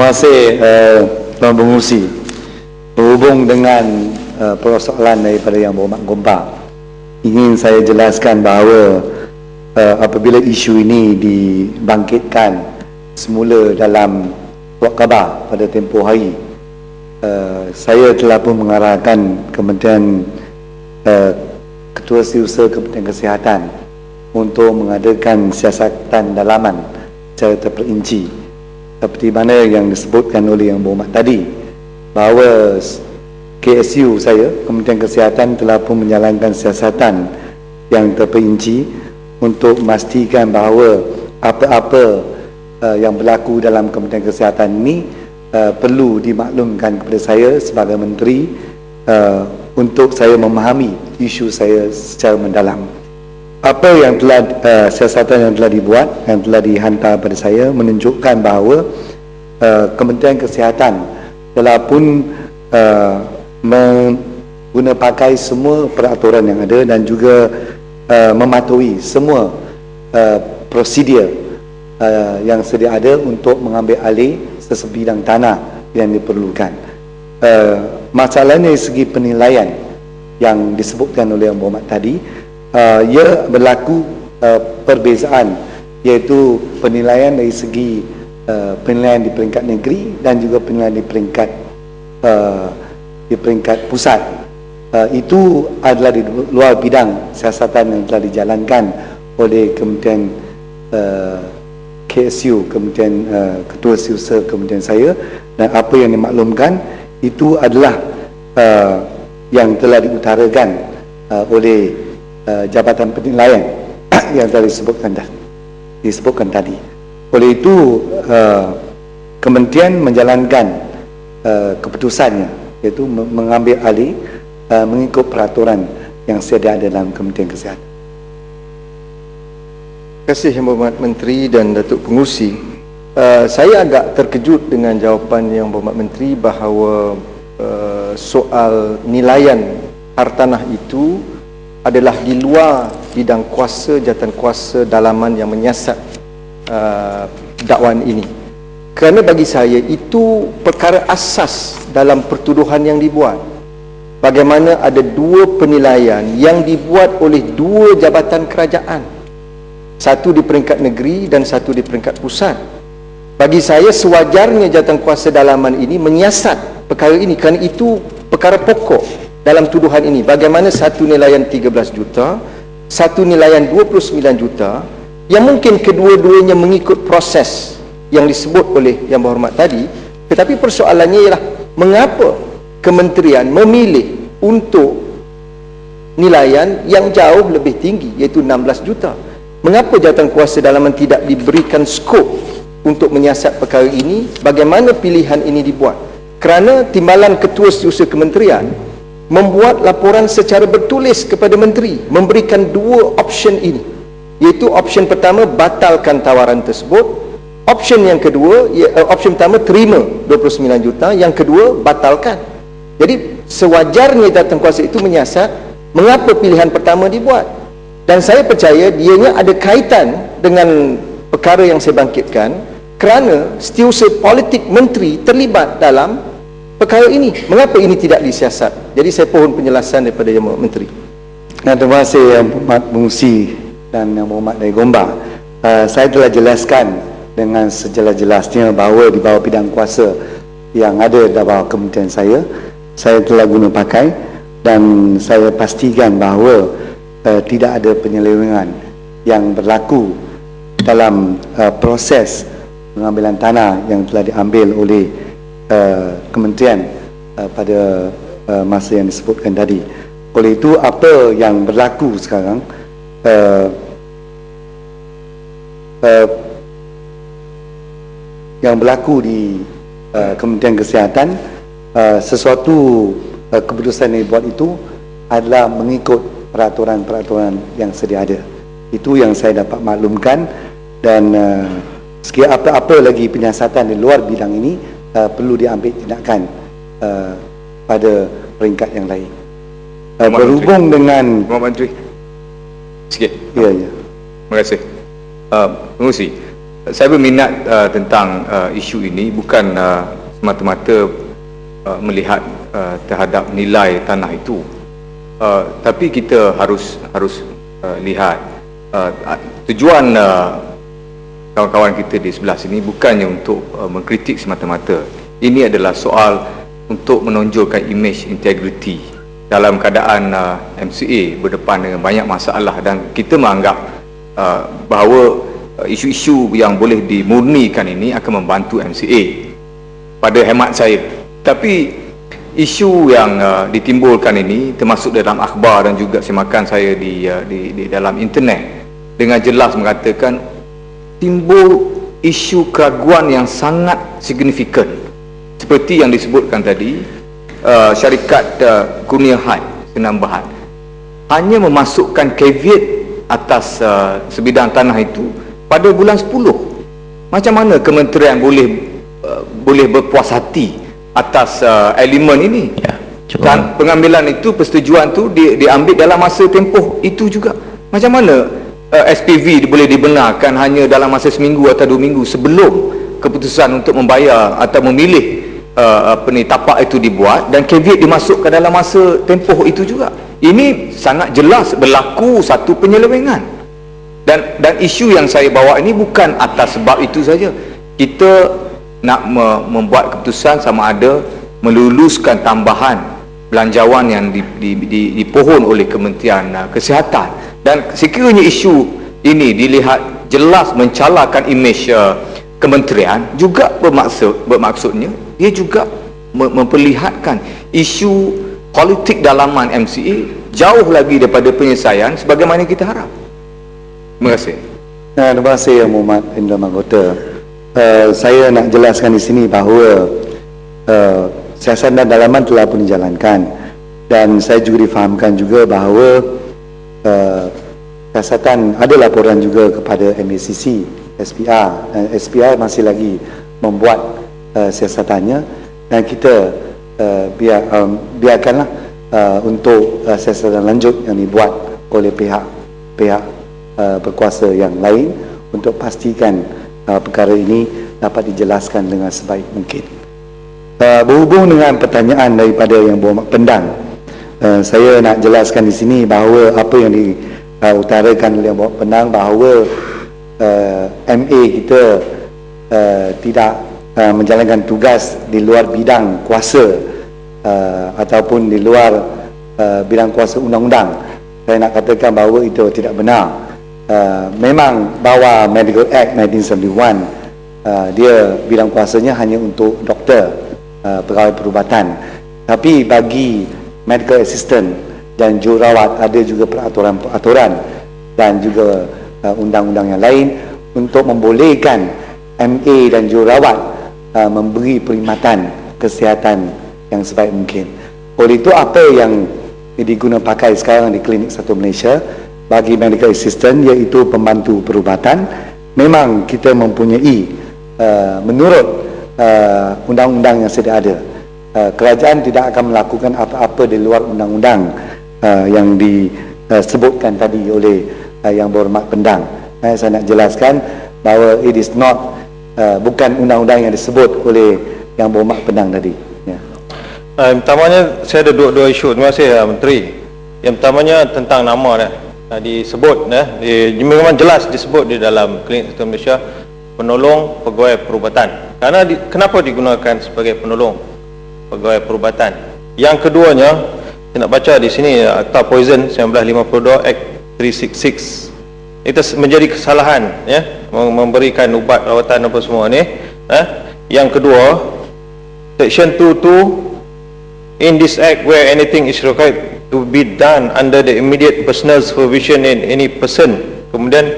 Terima kasih Tuan Pengerusi. Berhubung dengan persoalan daripada Yang Berhormat Gombak, ingin saya jelaskan bahawa apabila isu ini dibangkitkan semula dalam Surat Khabar pada tempoh hari, saya telah pun mengarahkan Kementerian Ketua Setiausaha Kementerian Kesihatan untuk mengadakan siasatan dalaman secara terperinci, seperti mana yang disebutkan oleh Yang Berhormat tadi, bahawa KSU saya, Kementerian Kesihatan, telah pun menjalankan siasatan yang terperinci untuk memastikan bahawa apa-apa yang berlaku dalam Kementerian Kesihatan ini perlu dimaklumkan kepada saya sebagai Menteri untuk saya memahami isu saya secara mendalam. Apa yang telah siasatan yang telah dibuat, yang telah dihantar pada saya, menunjukkan bahawa Kementerian Kesihatan telah pun guna pakai semua peraturan yang ada dan juga mematuhi semua prosedur yang sedia ada untuk mengambil alih sesebidang tanah yang diperlukan. Masalahnya dari segi penilaian yang disebutkan oleh Yang Berhormat tadi, ia berlaku perbezaan, iaitu penilaian dari segi penilaian di peringkat negeri dan juga penilaian di peringkat pusat. Itu adalah di luar bidang siasatan yang telah dijalankan oleh Kementerian KSU, Kementerian Ketua Setiausaha Kementerian saya, dan apa yang dimaklumkan itu adalah yang telah diutarakan oleh Jabatan Penilaian yang telah disebutkan tadi. Oleh itu Kementerian menjalankan keputusannya, iaitu mengambil alih mengikut peraturan yang sedia ada dalam Kementerian Kesihatan. Terima kasih Yang Berhormat Menteri dan Datuk Pengerusi. Saya agak terkejut dengan jawapan Yang Berhormat Menteri bahawa soal nilaian hartanah itu adalah di luar bidang kuasa jawatankuasa dalaman yang menyiasat dakwaan ini. Kerana bagi saya itu perkara asas dalam pertuduhan yang dibuat. Bagaimana ada dua penilaian yang dibuat oleh dua jabatan kerajaan, satu di peringkat negeri dan satu di peringkat pusat. Bagi saya sewajarnya jawatankuasa dalaman ini menyiasat perkara ini, kerana itu perkara pokok dalam tuduhan ini. Bagaimana satu nilaian 13 juta, satu nilaian 29 juta, yang mungkin kedua-duanya mengikut proses yang disebut oleh Yang Berhormat tadi, tetapi persoalannya ialah mengapa kementerian memilih untuk nilaian yang jauh lebih tinggi, iaitu 16 juta. Mengapa jawatankuasa dalaman tidak diberikan skop untuk menyiasat perkara ini? Bagaimana pilihan ini dibuat? Kerana timbalan Ketua Setiausaha Kementerian membuat laporan secara bertulis kepada Menteri, memberikan dua option ini, iaitu option pertama, batalkan tawaran tersebut. Option yang kedua, option pertama, terima 29 juta, yang kedua, batalkan. Jadi sewajarnya jawatankuasa itu menyiasat mengapa pilihan pertama dibuat. Dan saya percaya dianya ada kaitan dengan perkara yang saya bangkitkan, kerana setiausaha politik Menteri terlibat dalam perkara ini. Mengapa ini tidak disiasat? Jadi saya pohon penjelasan daripada Yang Berhormat Menteri. Terima kasih Yang Berhormat Pengerusi dan Yang Berhormat dari Gombak. Saya telah jelaskan dengan sejelas-jelasnya bahawa di bawah bidang kuasa yang ada di bawah kementerian saya telah guna pakai, dan saya pastikan bahawa tidak ada penyelewengan yang berlaku dalam proses pengambilan tanah yang telah diambil oleh kementerian pada masa yang disebutkan tadi. Oleh itu, apa yang berlaku sekarang, yang berlaku di Kementerian Kesihatan, sesuatu keputusan yang dibuat itu adalah mengikut peraturan-peraturan yang sedia ada. Itu yang saya dapat maklumkan, dan sekiranya apa-apa lagi penyiasatan di luar bidang ini perlu diambil tindakan pada peringkat yang lain. Berhubung dengan Menteri sikit. Ya. Terima kasih. Pengerusi, saya berminat tentang isu ini bukan semata-mata melihat terhadap nilai tanah itu, tapi kita harus lihat tujuan kawan-kawan kita di sebelah sini bukannya untuk mengkritik semata-mata. Ini adalah soal untuk menonjolkan image integriti dalam keadaan MCA berdepan dengan banyak masalah, dan kita menganggap bahawa isu-isu yang boleh dimurnikan ini akan membantu MCA pada hemat saya. Tapi isu yang ditimbulkan ini termasuk dalam akhbar dan juga semakan saya di dalam internet dengan jelas mengatakan timbul isu keraguan yang sangat signifikan seperti yang disebutkan tadi. Syarikat Kurnia High Penambahan hanya memasukkan caveat atas sebidang tanah itu pada bulan 10. Macam mana kementerian boleh berpuas hati atas elemen ini? Dan pengambilan itu, persetujuan itu diambil dalam masa tempoh itu juga. Macam mana SPV boleh dibenarkan hanya dalam masa seminggu atau 2 minggu sebelum keputusan untuk membayar atau memilih tapak itu dibuat, dan caveat dimasukkan dalam masa tempoh itu juga. Ini sangat jelas berlaku satu penyelewengan, dan isu yang saya bawa ini bukan atas sebab itu saja. Kita nak membuat keputusan sama ada meluluskan tambahan belanjawan yang dipohon oleh Kementerian Kesihatan, dan sekiranya isu ini dilihat jelas mencalakan imej kementerian, juga bermaksudnya dia juga memperlihatkan isu politik dalaman MCA jauh lagi daripada penyelesaian sebagaimana kita harap. Terima kasih. Terima kasih Yang Muhammad Indra Manggota. Saya nak jelaskan di sini bahawa siasatan dalaman telah pun dijalankan, dan saya juga difahamkan juga bahawa siasatan ada laporan juga kepada MACC, SPR, dan SPR masih lagi membuat siasatannya, dan kita biarkanlah untuk siasatan lanjut yang dibuat oleh pihak berkuasa yang lain untuk pastikan perkara ini dapat dijelaskan dengan sebaik mungkin. Berhubung dengan pertanyaan daripada Yang Berhormat Pendang, saya nak jelaskan di sini bahawa apa yang diutarakan oleh Yang Berhormat Pendang bahawa MA kita tidak menjalankan tugas di luar bidang kuasa ataupun di luar bidang kuasa undang-undang. Saya nak katakan bahawa itu tidak benar. Memang bawah Medical Act 1971 dia bidang kuasanya hanya untuk doktor, pegawai perubatan, tapi bagi medical assistant dan jururawat ada juga peraturan-peraturan dan juga undang-undang yang lain untuk membolehkan MA dan jururawat memberi perkhidmatan kesihatan yang sebaik mungkin. Oleh itu, apa yang diguna pakai sekarang di Klinik Satu Malaysia bagi medical assistant, iaitu pembantu perubatan, memang kita mempunyai menurut undang-undang yang sedia ada, kerajaan tidak akan melakukan apa-apa di luar undang-undang yang disebutkan tadi oleh Yang Berhormat Pendang. Saya nak jelaskan bahawa it is not bukan undang-undang yang disebut oleh Yang Berhormat Pendang tadi. Ya. Pertamanya saya ada dua isu. Terima kasih Menteri. Yang pertamanya tentang nama disebut, memang jelas disebut di dalam Klinik Satu Malaysia penolong pegawai perubatan. Kenapa digunakan sebagai penolong pegawai perubatan? Yang keduanya, saya nak baca di sini Akta Poison 1952 Act 366. Itu menjadi kesalahan, memberikan ubat rawatan apa semua ni. Yang kedua, Section 22, in this act where anything is required to be done under the immediate personal supervision in any person, kemudian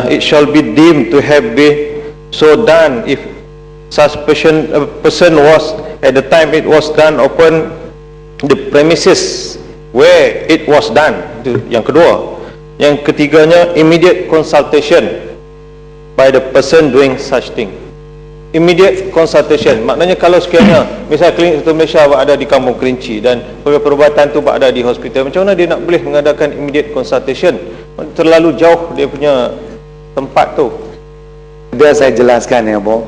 it shall be deemed to have been so done if such person was at the time it was done upon the premises where it was done. Itu yang kedua. Yang ketiganya, immediate consultation by the person doing such thing. Immediate consultation maknanya kalau sekiranya misalnya Klinik Satu Malaysia ada di Kampung Kerinci dan pegawai perubatan tu ada di hospital, macam mana dia nak boleh mengadakan immediate consultation? Terlalu jauh dia punya tempat tu. Sudah saya jelaskan ya, Bu.